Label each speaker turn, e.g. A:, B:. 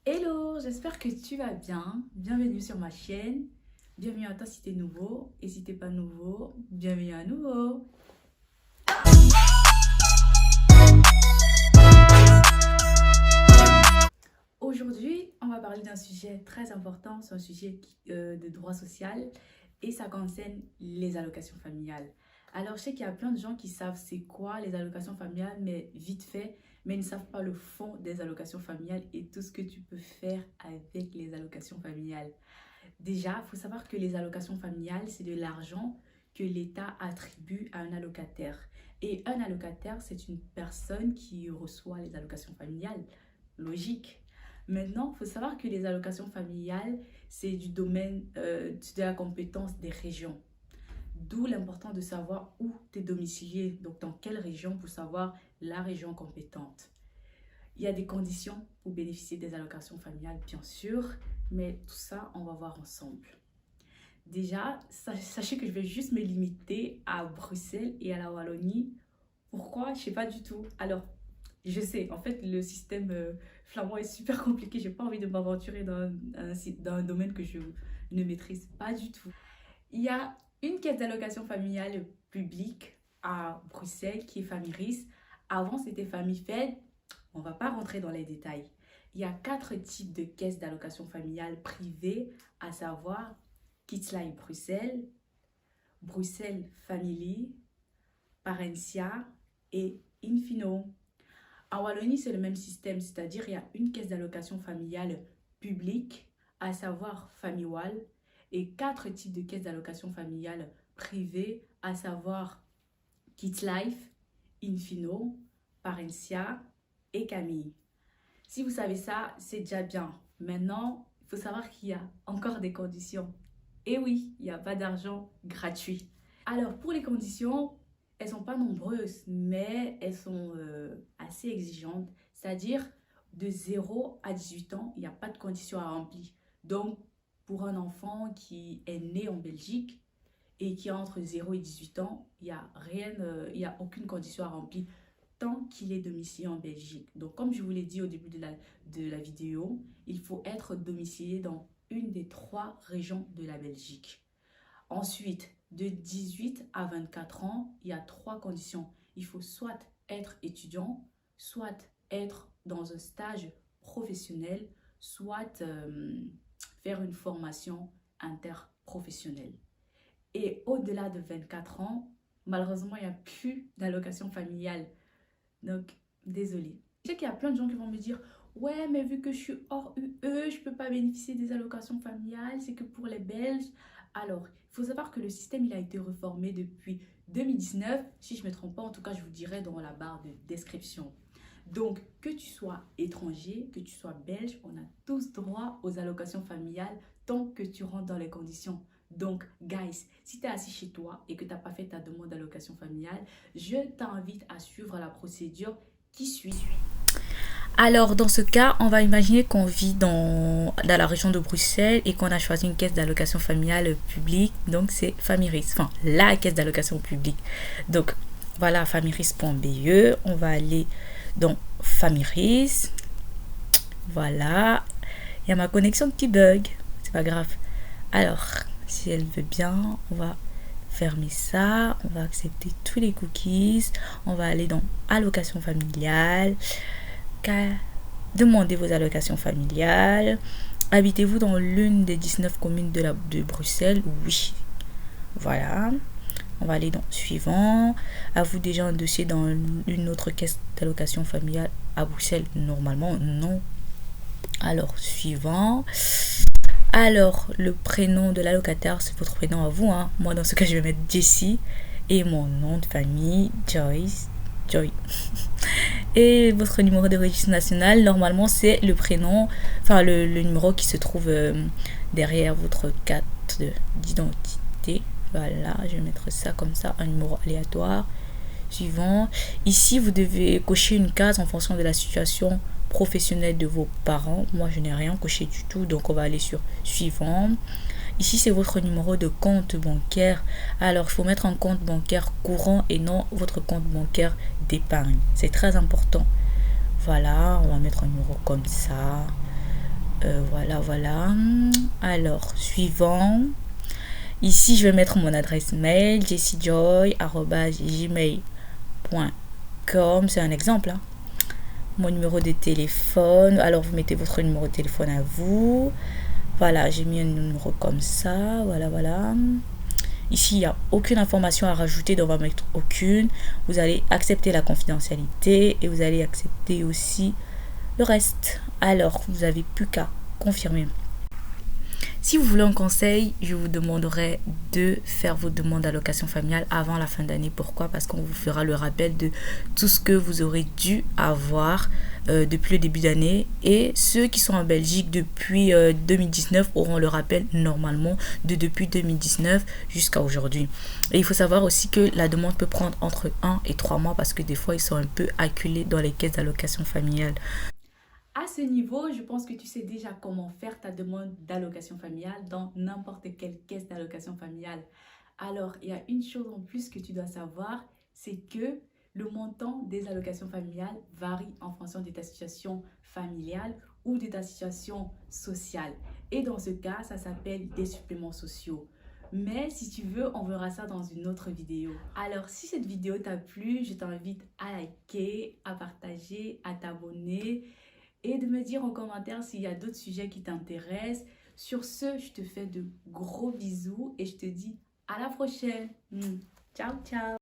A: Hello, j'espère que tu vas bien. Bienvenue sur ma chaîne. Bienvenue à toi si tu es nouveau. Et si tu n'es pas nouveau, bienvenue à nouveau. Aujourd'hui, on va parler d'un sujet très important. C'est un sujet de droit social et ça concerne les allocations familiales. Alors, je sais qu'il y a plein de gens qui savent c'est quoi les allocations familiales, mais vite fait, mais ils ne savent pas le fond des allocations familiales et tout ce que tu peux faire avec les allocations familiales. Déjà, il faut savoir que les allocations familiales, c'est de l'argent que l'État attribue à un allocataire. Et un allocataire, c'est une personne qui reçoit les allocations familiales. Logique. Maintenant, il faut savoir que les allocations familiales, c'est du domaine de la compétence des régions. D'où l'important de savoir où tu es domicilié, donc dans quelle région pour savoir la région compétente. Il y a des conditions pour bénéficier des allocations familiales, bien sûr, mais tout ça, on va voir ensemble. Déjà, sachez que je vais juste me limiter à Bruxelles et à la Wallonie. Pourquoi? Je ne sais pas du tout. Alors, je sais, en fait, le système flamand est super compliqué. Je n'ai pas envie de m'aventurer dans un domaine que je ne maîtrise pas du tout. Il y a une caisse d'allocation familiale publique à Bruxelles qui est Famiris. Avant, c'était Famifed. On ne va pas rentrer dans les détails. Il y a 4 types de caisses d'allocation familiale privées, à savoir Kids Life Bruxelles, Bruxelles Family, Parencia et Infino. En Wallonie, c'est le même système, c'est-à-dire il y a une caisse d'allocation familiale publique, à savoir Famiwal, et 4 types de caisses d'allocation familiale privées, à savoir Kids Life, Infino, Parencia et Camille. Si vous savez ça, c'est déjà bien. Maintenant, il faut savoir qu'il y a encore des conditions. Et oui, il n'y a pas d'argent gratuit. Alors, pour les conditions, elles ne sont pas nombreuses, mais elles sont assez exigeantes. C'est-à-dire, de 0 à 18 ans, il n'y a pas de conditions à remplir. Donc, pour un enfant qui est né en Belgique et qui a entre 0 et 18 ans, il n'y a aucune condition à remplir tant qu'il est domicilié en Belgique. Donc, comme je vous l'ai dit au début de la vidéo, il faut être domicilié dans une des 3 régions de la Belgique. Ensuite, de 18 à 24 ans, il y a 3 conditions. Il faut soit être étudiant, soit être dans un stage professionnel, soit faire une formation interprofessionnelle. Et au-delà de 24 ans, malheureusement, il n'y a plus d'allocation familiale. Donc, désolée. Je sais qu'il y a plein de gens qui vont me dire « Ouais, mais vu que je suis hors UE, je ne peux pas bénéficier des allocations familiales, c'est que pour les Belges. » Alors, il faut savoir que le système, il a été réformé depuis 2019. Si je ne me trompe pas, en tout cas, je vous dirai dans la barre de description. Donc, que tu sois étranger, que tu sois belge, on a tous droit aux allocations familiales tant que tu rentres dans les conditions. Donc, guys, si tu es assis chez toi et que tu n'as pas fait ta demande d'allocation familiale, je t'invite à suivre la procédure qui suit. Alors, dans ce cas, on va imaginer qu'on vit dans la région de Bruxelles et qu'on a choisi une caisse d'allocation familiale publique. Donc, c'est Famiris. Enfin, la caisse d'allocation publique. Donc, voilà, famiris.be. On va aller dans Famiris. Voilà. Il y a ma connexion qui bug. C'est pas grave. Alors, si elle veut bien, on va fermer ça. On va accepter tous les cookies. On va aller dans allocation familiale. Demandez vos allocations familiales. Habitez-vous dans l'une des 19 communes de Bruxelles? Oui. Voilà. On va aller dans suivant. Avez-vous déjà un dossier dans une autre caisse d'allocation familiale à Bruxelles? Normalement, non. Alors, suivant. Alors, le prénom de l'allocataire, c'est votre prénom à vous. Hein. Moi, dans ce cas, je vais mettre Jessie. Et mon nom de famille, Joy. Et votre numéro de registre national, normalement, c'est le prénom, enfin, le numéro qui se trouve derrière votre carte d'identité. Voilà, je vais mettre ça comme ça, un numéro aléatoire. Suivant. Ici, vous devez cocher une case en fonction de la situation professionnelle de vos parents. Moi, je n'ai rien coché du tout, donc on va aller sur suivant. Ici, c'est votre numéro de compte bancaire. Alors, il faut mettre un compte bancaire courant et non votre compte bancaire d'épargne. C'est très important. Voilà, on va mettre un numéro comme ça. Voilà, voilà. Alors, suivant. Ici, je vais mettre mon adresse mail, jessiejoy@gmail.com. C'est un exemple, hein. Mon numéro de téléphone. Alors, vous mettez votre numéro de téléphone à vous. Voilà, j'ai mis un numéro comme ça. Voilà, voilà. Ici, il n'y a aucune information à rajouter, donc on va mettre aucune. Vous allez accepter la confidentialité et vous allez accepter aussi le reste. Alors, vous n'avez plus qu'à confirmer. Si vous voulez un conseil, je vous demanderai de faire vos demandes d'allocation familiale avant la fin d'année. Pourquoi? Parce qu'on vous fera le rappel de tout ce que vous aurez dû avoir depuis le début d'année. Et ceux qui sont en Belgique depuis 2019 auront le rappel normalement de depuis 2019 jusqu'à aujourd'hui. Et il faut savoir aussi que la demande peut prendre entre 1 et 3 mois parce que des fois, ils sont un peu acculés dans les caisses d'allocation familiale. À ce niveau, je pense que tu sais déjà comment faire ta demande d'allocation familiale dans n'importe quelle caisse d'allocation familiale. Alors, il y a une chose en plus que tu dois savoir, c'est que le montant des allocations familiales varie en fonction de ta situation familiale ou de ta situation sociale. Et dans ce cas, ça s'appelle des suppléments sociaux. Mais si tu veux, on verra ça dans une autre vidéo. Alors, si cette vidéo t'a plu, je t'invite à liker, à partager, à t'abonner et de me dire en commentaire s'il y a d'autres sujets qui t'intéressent. Sur ce, je te fais de gros bisous et je te dis à la prochaine. Ciao, ciao.